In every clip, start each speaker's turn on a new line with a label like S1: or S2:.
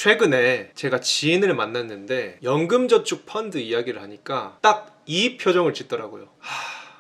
S1: 최근에 제가 지인을 만났는데 연금저축 펀드 이야기를 하니까 딱 이 표정을 짓더라고요.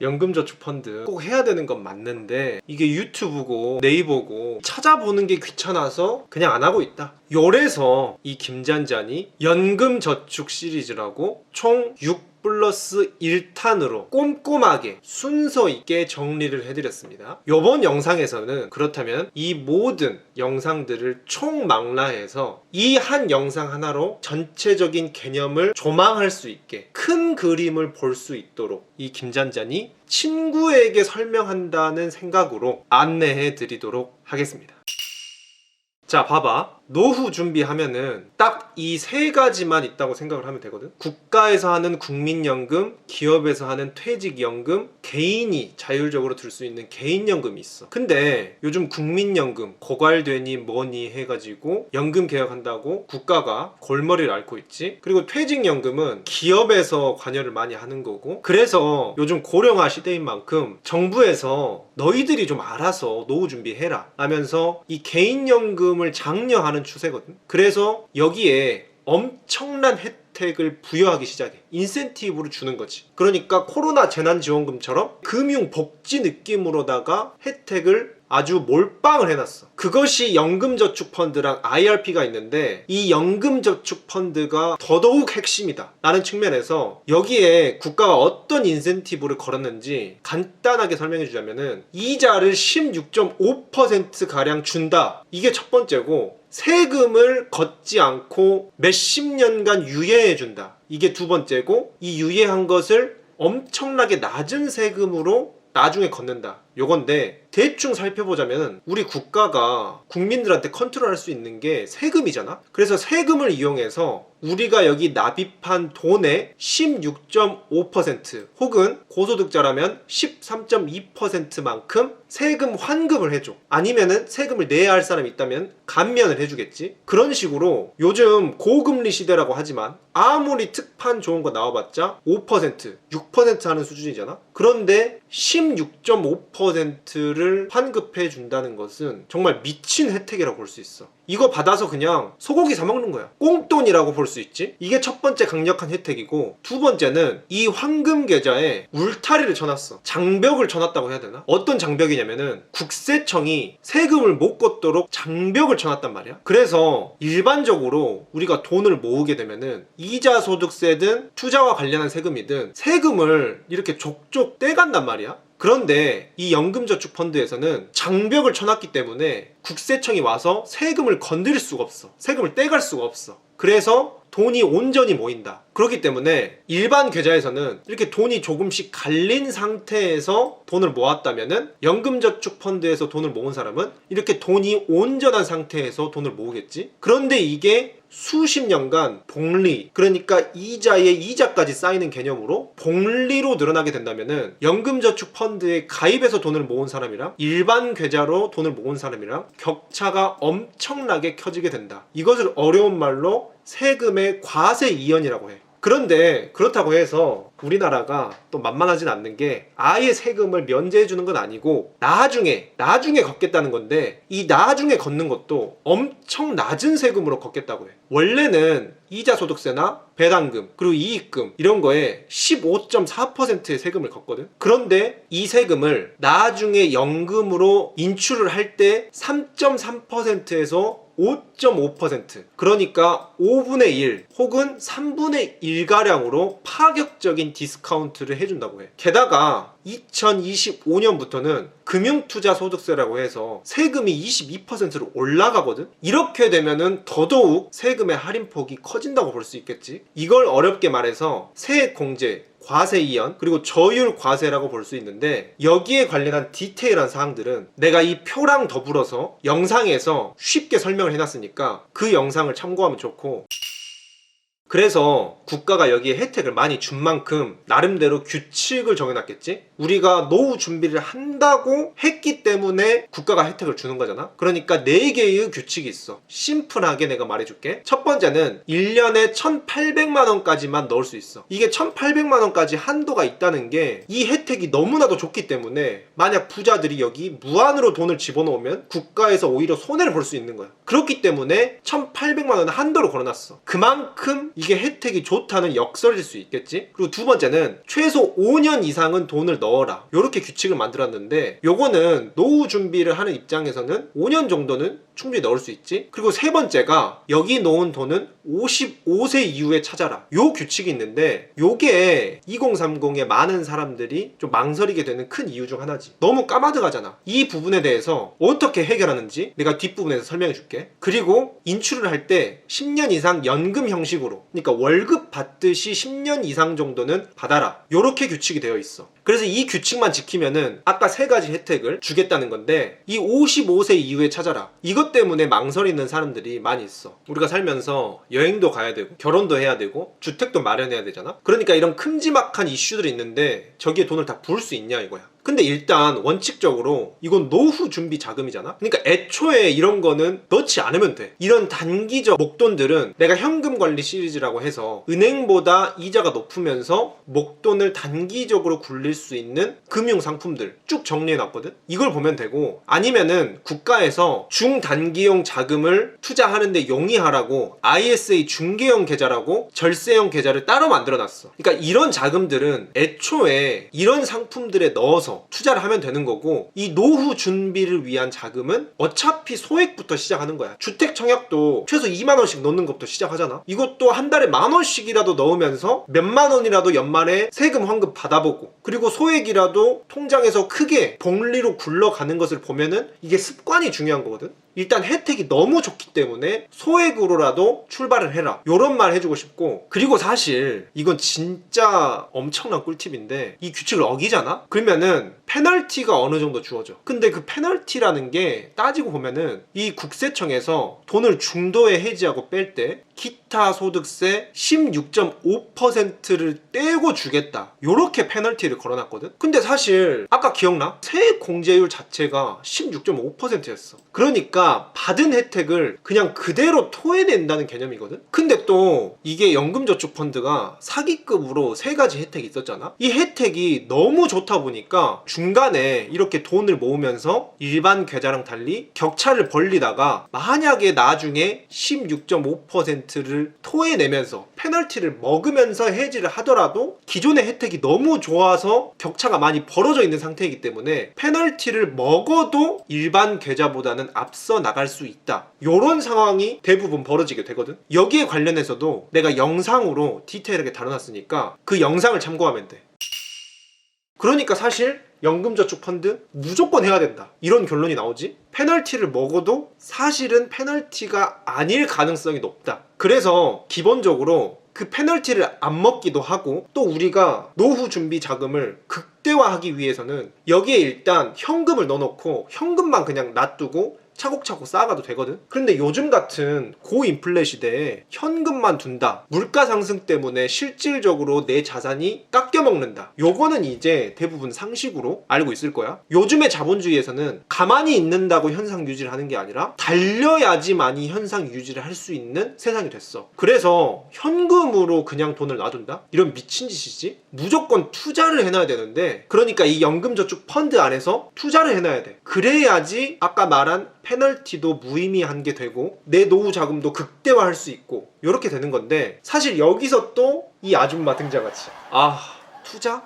S1: 연금저축 펀드 꼭 해야 되는 건 맞는데 이게 유튜브고 네이버고 찾아보는 게 귀찮아서 그냥 안 하고 있다. 요래서 이 김잔잔이 연금저축 시리즈라고 총 6+1탄으로 꼼꼼하게 순서 있게 정리를 해드렸습니다. 요번 영상에서는 그렇다면 이 모든 영상들을 총망라해서 이 한 영상 하나로 전체적인 개념을 조망할 수 있게 큰 그림을 볼 수 있도록 이 김잔잔이 친구에게 설명한다는 생각으로 안내해 드리도록 하겠습니다. 자, 봐봐. 노후 준비하면은 딱 이 세 가지만 있다고 생각을 하면 되거든. 국가에서 하는 국민연금, 기업에서 하는 퇴직연금, 개인이 자율적으로 들 수 있는 개인연금이 있어. 근데 요즘 국민연금 고갈되니 뭐니 해가지고 연금 개혁한다고 국가가 골머리를 앓고 있지. 그리고 퇴직연금은 기업에서 관여를 많이 하는 거고, 그래서 요즘 고령화 시대인 만큼 정부에서 너희들이 좀 알아서 노후 준비해라 하면서 이 개인연금을 장려하는 추세거든. 그래서 여기에 엄청난 혜택을 부여하기 시작해. 인센티브로 주는 거지. 그러니까 코로나 재난지원금처럼 금융복지 느낌으로다가 혜택을 아주 몰빵을 해놨어. 그것이 연금저축펀드랑 IRP가 있는데, 이 연금저축펀드가 더더욱 핵심이다 라는 측면에서 여기에 국가가 어떤 인센티브를 걸었는지 간단하게 설명해 주자면은, 이자를 16.5% 가량 준다. 이게 첫 번째고, 세금을 걷지 않고 몇십 년간 유예해 준다. 이게 두 번째고, 이 유예한 것을 엄청나게 낮은 세금으로 나중에 걷는다. 요건데, 대충 살펴보자면 우리 국가가 국민들한테 컨트롤할 수 있는 게 세금이잖아. 그래서 세금을 이용해서 우리가 여기 납입한 돈의 16.5% 혹은 고소득자라면 13.2%만큼 세금 환급을 해줘. 아니면은 세금을 내야 할 사람이 있다면 감면을 해주겠지. 그런 식으로 요즘 고금리 시대라고 하지만 아무리 특판 좋은 거 나와봤자 5%, 6% 하는 수준이잖아. 그런데 16.5%를 환급해 준다는 것은 정말 미친 혜택이라고 볼 수 있어. 이거 받아서 그냥 소고기 사 먹는 거야. 꽁돈이라고 볼 수 있지. 이게 첫 번째 강력한 혜택이고, 두 번째는 이 황금 계좌에 울타리를 쳐놨어. 장벽을 쳐놨다고 해야 되나? 어떤 장벽이냐면은 국세청이 세금을 못 걷도록 장벽을 쳐놨단 말이야. 그래서 일반적으로 우리가 돈을 모으게 되면은 이자 소득세든 투자와 관련한 세금이든 세금을 이렇게 족족 떼간단 말이야. 그런데 이 연금저축펀드에서는 장벽을 쳐놨기 때문에 국세청이 와서 세금을 건드릴 수가 없어. 세금을 떼갈 수가 없어. 그래서 돈이 온전히 모인다. 그렇기 때문에 일반 계좌에서는 이렇게 돈이 조금씩 갈린 상태에서 돈을 모았다면은, 연금저축펀드에서 돈을 모은 사람은 이렇게 돈이 온전한 상태에서 돈을 모으겠지. 그런데 이게 수십 년간 복리, 그러니까 이자에 이자까지 쌓이는 개념으로 복리로 늘어나게 된다면은 연금저축펀드에 가입해서 돈을 모은 사람이랑 일반 계좌로 돈을 모은 사람이랑 격차가 엄청나게 커지게 된다. 이것을 어려운 말로 세금의 과세 이연이라고 해. 그런데 그렇다고 해서 우리나라가 또 만만하진 않는 게, 아예 세금을 면제해 주는 건 아니고 나중에 걷겠다는 건데, 이 나중에 걷는 것도 엄청 낮은 세금으로 걷겠다고 해. 원래는 이자 소득세나 배당금 그리고 이익금 이런 거에 15.4%의 세금을 걷거든. 그런데 이 세금을 나중에 연금으로 인출을 할 때 3.3%에서 5.5%, 그러니까 5분의 1 혹은 3분의 1가량으로 파격적인 디스카운트를 해준다고 해. 게다가 2025년부터는 금융투자소득세라고 해서 세금이 22%로 올라가거든. 이렇게 되면은 더더욱 세금의 할인폭이 커진다고 볼 수 있겠지. 이걸 어렵게 말해서 세액공제, 과세 이연, 그리고 저율 과세라고 볼 수 있는데, 여기에 관련한 디테일한 사항들은 내가 이 표랑 더불어서 영상에서 쉽게 설명을 해놨으니까 그 영상을 참고하면 좋고, 그래서 국가가 여기에 혜택을 많이 준 만큼 나름대로 규칙을 정해놨겠지? 우리가 노후 준비를 한다고 했기 때문에 국가가 혜택을 주는 거잖아? 그러니까 4개의 규칙이 있어. 심플하게 내가 말해줄게. 첫 번째는 1년에 1,800만 원까지만 넣을 수 있어. 이게 1,800만 원까지 한도가 있다는 게 이 혜택이 너무나도 좋기 때문에 만약 부자들이 여기 무한으로 돈을 집어넣으면 국가에서 오히려 손해를 볼 수 있는 거야. 그렇기 때문에 1,800만 원을 한도로 걸어놨어. 그만큼 이게 혜택이 좋다는 역설일 수 있겠지? 그리고 두 번째는 최소 5년 이상은 돈을 넣어라. 이렇게 규칙을 만들었는데 요거는 노후 준비를 하는 입장에서는 5년 정도는 충분히 넣을 수 있지. 그리고 세 번째가 여기 놓은 돈은 55세 이후에 찾아라. 요 규칙이 있는데 요게 2030의 많은 사람들이 좀 망설이게 되는 큰 이유 중 하나지. 너무 까마득하잖아. 이 부분에 대해서 어떻게 해결하는지 내가 뒷부분에서 설명해 줄게. 그리고 인출을 할 때 10년 이상 연금 형식으로, 그러니까 월급 받듯이 10년 이상 정도는 받아라. 요렇게 규칙이 되어 있어. 그래서 이 규칙만 지키면은 아까 3가지 혜택을 주겠다는 건데, 이 55세 이후에 찾아라. 이것 때문에 망설이는 사람들이 많이 있어. 우리가 살면서 여행도 가야 되고 결혼도 해야 되고 주택도 마련해야 되잖아. 그러니까 이런 큼지막한 이슈들이 있는데 저기에 돈을 다 부을 수 있냐 이거야. 근데 일단 원칙적으로 이건 노후 준비 자금이잖아. 그러니까 애초에 이런 거는 넣지 않으면 돼. 이런 단기적 목돈들은 내가 현금 관리 시리즈라고 해서 은행보다 이자가 높으면서 목돈을 단기적으로 굴릴 수 있는 금융 상품들 쭉 정리해 놨거든. 이걸 보면 되고, 아니면은 국가에서 중단기용 자금을 투자하는데 용이하라고 ISA 중개형 계좌라고 절세형 계좌를 따로 만들어 놨어. 그러니까 이런 자금들은 애초에 이런 상품들에 넣어서 투자를 하면 되는 거고, 이 노후 준비를 위한 자금은 어차피 소액부터 시작하는 거야. 주택 청약도 최소 2만 원씩 넣는 것부터 시작하잖아. 이것도 한 달에 10,000원씩이라도 넣으면서 몇만 원이라도 연말에 세금 환급 받아보고, 그리고 소액이라도 통장에서 크게 복리로 굴러가는 것을 보면은 이게 습관이 중요한 거거든. 일단 혜택이 너무 좋기 때문에 소액으로라도 출발을 해라. 요런 말 해주고 싶고, 그리고 사실 이건 진짜 엄청난 꿀팁인데, 이 규칙을 어기잖아? 그러면은 페널티가 어느 정도 주어져. 근데 그 페널티라는 게 따지고 보면은 이 국세청에서 돈을 중도에 해지하고 뺄 때 기타 소득세 16.5%를 떼고 주겠다. 요렇게 페널티를 걸어놨거든. 근데 사실 아까 기억나? 세액 공제율 자체가 16.5%였어. 그러니까 받은 혜택을 그냥 그대로 토해낸다는 개념이거든. 근데 또 이게 연금저축펀드가 사기급으로 3가지 혜택이 있었잖아. 이 혜택이 너무 좋다 보니까 중간에 이렇게 돈을 모으면서 일반 계좌랑 달리 격차를 벌리다가 만약에 나중에 16.5%를 토해내면서 페널티를 먹으면서 해지를 하더라도 기존의 혜택이 너무 좋아서 격차가 많이 벌어져 있는 상태이기 때문에 페널티를 먹어도 일반 계좌보다는 앞서 나갈 수 있다. 요런 상황이 대부분 벌어지게 되거든. 여기에 관련해서도 내가 영상으로 디테일하게 다뤄놨으니까 그 영상을 참고하면 돼. 그러니까 사실 연금저축펀드 무조건 해야 된다, 이런 결론이 나오지. 페널티를 먹어도 사실은 페널티가 아닐 가능성이 높다. 그래서 기본적으로 그 페널티를 안 먹기도 하고, 또 우리가 노후 준비 자금을 극대화하기 위해서는 여기에 일단 현금을 넣어놓고 현금만 그냥 놔두고 차곡차곡 쌓아가도 되거든. 그런데 요즘 같은 고인플레 시대에 현금만 둔다, 물가 상승 때문에 실질적으로 내 자산이 깎여먹는다, 요거는 이제 대부분 상식으로 알고 있을 거야. 요즘의 자본주의에서는 가만히 있는다고 현상 유지를 하는 게 아니라 달려야지만이 현상 유지를 할 수 있는 세상이 됐어. 그래서 현금으로 그냥 돈을 놔둔다? 이런 미친 짓이지. 무조건 투자를 해놔야 되는데, 그러니까 이 연금저축펀드 안에서 투자를 해놔야 돼. 그래야지 아까 말한 페널티도 무의미한 게 되고 내 노후 자금도 극대화할 수 있고, 이렇게 되는 건데, 사실 여기서 또 이 아줌마 등장하지. 투자?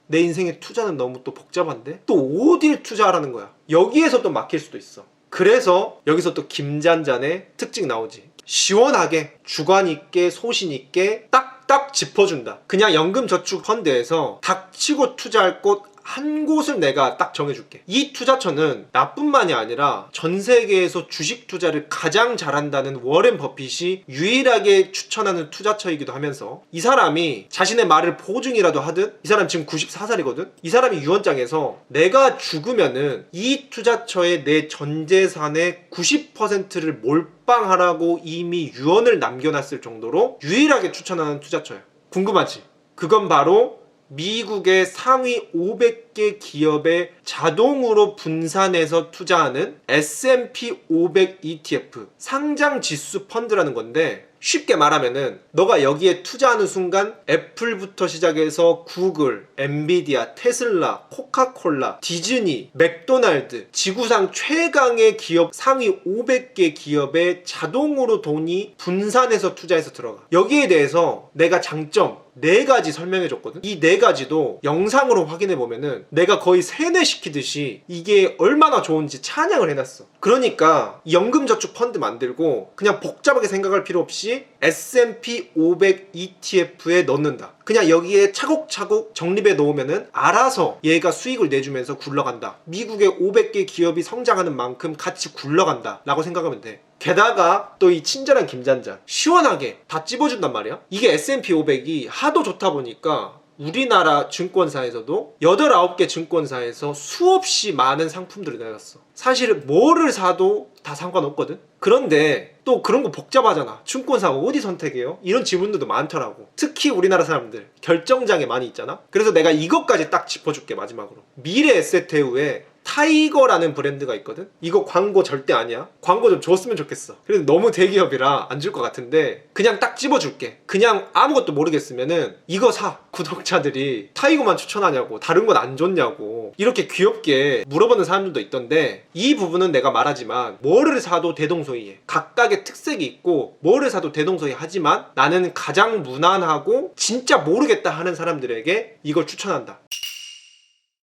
S1: 내 인생의 투자는 너무 또 복잡한데 또 어딜 투자하라는 거야. 여기에서 또 막힐 수도 있어. 그래서 여기서 또 김잔잔의 특징 나오지. 시원하게 주관 있게 소신 있게 딱딱 짚어준다. 그냥 연금저축펀드에서 닥치고 투자할 곳 한 곳을 내가 딱 정해줄게. 이 투자처는 나뿐만이 아니라 전 세계에서 주식 투자를 가장 잘한다는 워렌 버핏이 유일하게 추천하는 투자처이기도 하면서, 이 사람이 자신의 말을 보증이라도 하듯, 이 사람 지금 94살이거든? 이 사람이 유언장에서 내가 죽으면은 이 투자처의 내 전재산의 90%를 몰빵하라고 이미 유언을 남겨놨을 정도로 유일하게 추천하는 투자처야. 궁금하지? 그건 바로 미국의 상위 500개 기업에 자동으로 분산해서 투자하는 S&P 500 ETF 상장 지수 펀드라는 건데, 쉽게 말하면은 너가 여기에 투자하는 순간 애플부터 시작해서 구글, 엔비디아, 테슬라, 코카콜라, 디즈니, 맥도날드, 지구상 최강의 기업 상위 500개 기업에 자동으로 돈이 분산해서 투자해서 들어가. 여기에 대해서 내가 장점 4가지 설명해줬거든. 이 4가지도 영상으로 확인해보면은 내가 거의 세뇌시키듯이 이게 얼마나 좋은지 찬양을 해놨어. 그러니까 연금저축 펀드 만들고 그냥 복잡하게 생각할 필요 없이 S&P 500 ETF에 넣는다. 그냥 여기에 차곡차곡 적립해 놓으면은 알아서 얘가 수익을 내주면서 굴러간다. 미국의 500개 기업이 성장하는 만큼 같이 굴러간다 라고 생각하면 돼. 게다가 또 이 친절한 김잔잔 시원하게 다 찝어준단 말이야. 이게 S&P 500이 하도 좋다 보니까 우리나라 증권사에서도 8, 9개 증권사에서 수없이 많은 상품들을 내놨어. 사실 뭐를 사도 다 상관없거든. 그런데 또 그런 거 복잡하잖아. 증권사 어디 선택해요? 이런 질문들도 많더라고. 특히 우리나라 사람들 결정장애 많이 있잖아. 그래서 내가 이것까지 딱 짚어줄게. 마지막으로 미래에세트웨에 타이거라는 브랜드가 있거든. 이거 광고 절대 아니야. 광고 좀 줬으면 좋겠어. 그래도 너무 대기업이라 안 줄 것 같은데 그냥 딱 집어줄게. 그냥 아무것도 모르겠으면은 이거 사. 구독자들이 타이거만 추천하냐고, 다른 건 안 좋냐고 이렇게 귀엽게 물어보는 사람들도 있던데, 이 부분은 내가 말하지만 뭐를 사도 대동소이해. 각각의 특색이 있고 뭐를 사도 대동소이하지만 나는 가장 무난하고 진짜 모르겠다 하는 사람들에게 이걸 추천한다.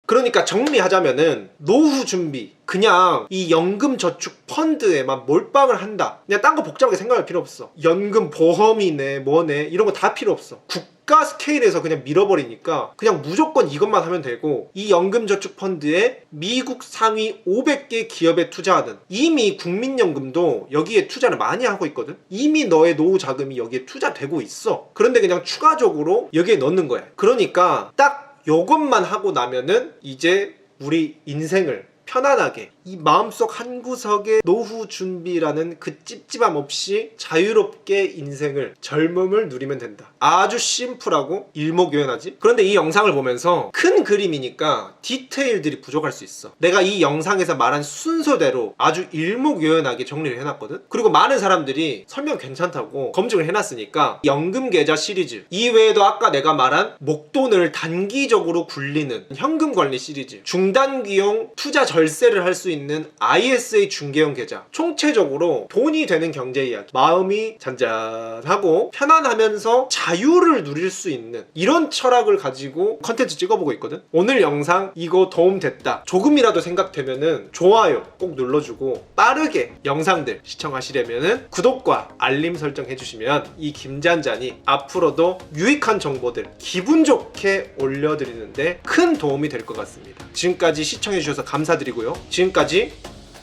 S1: 그러니까 정리하자면은 노후 준비, 그냥 이 연금 저축 펀드에만 몰빵을 한다. 그냥 딴 거 복잡하게 생각할 필요 없어. 연금 보험이네 뭐네 이런 거 다 필요 없어. 국가 스케일에서 그냥 밀어버리니까 그냥 무조건 이것만 하면 되고, 이 연금 저축 펀드에 미국 상위 500개 기업에 투자하든, 이미 국민연금도 여기에 투자를 많이 하고 있거든. 이미 너의 노후 자금이 여기에 투자되고 있어. 그런데 그냥 추가적으로 여기에 넣는 거야. 그러니까 딱 요것만 하고 나면은 이제 우리 인생을 편안하게 이 마음속 한구석에 노후 준비라는 그 찝찝함 없이 자유롭게 인생을, 젊음을 누리면 된다. 아주 심플하고 일목요연하지? 그런데 이 영상을 보면서 큰 그림이니까 디테일들이 부족할 수 있어. 내가 이 영상에서 말한 순서대로 아주 일목요연하게 정리를 해놨거든. 그리고 많은 사람들이 설명 괜찮다고 검증을 해놨으니까 연금계좌 시리즈 이외에도 아까 내가 말한 목돈을 단기적으로 굴리는 현금관리 시리즈, 중단기용 투자 절세를 할 수 있는 ISA 중개형 계좌, 총체적으로 돈이 되는 경제 이야기, 마음이 잔잔하고 편안하면서 자유를 누릴 수 있는 이런 철학을 가지고 컨텐츠 찍어보고 있거든. 오늘 영상 이거 도움됐다, 조금이라도 생각되면은 좋아요 꼭 눌러주고, 빠르게 영상들 시청하시려면은 구독과 알림 설정 해주시면 이 김잔잔이 앞으로도 유익한 정보들 기분 좋게 올려드리는데 큰 도움이 될 것 같습니다. 지금까지 시청해주셔서 감사드리고요. 지금까지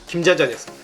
S1: 김잔잔이었습니다.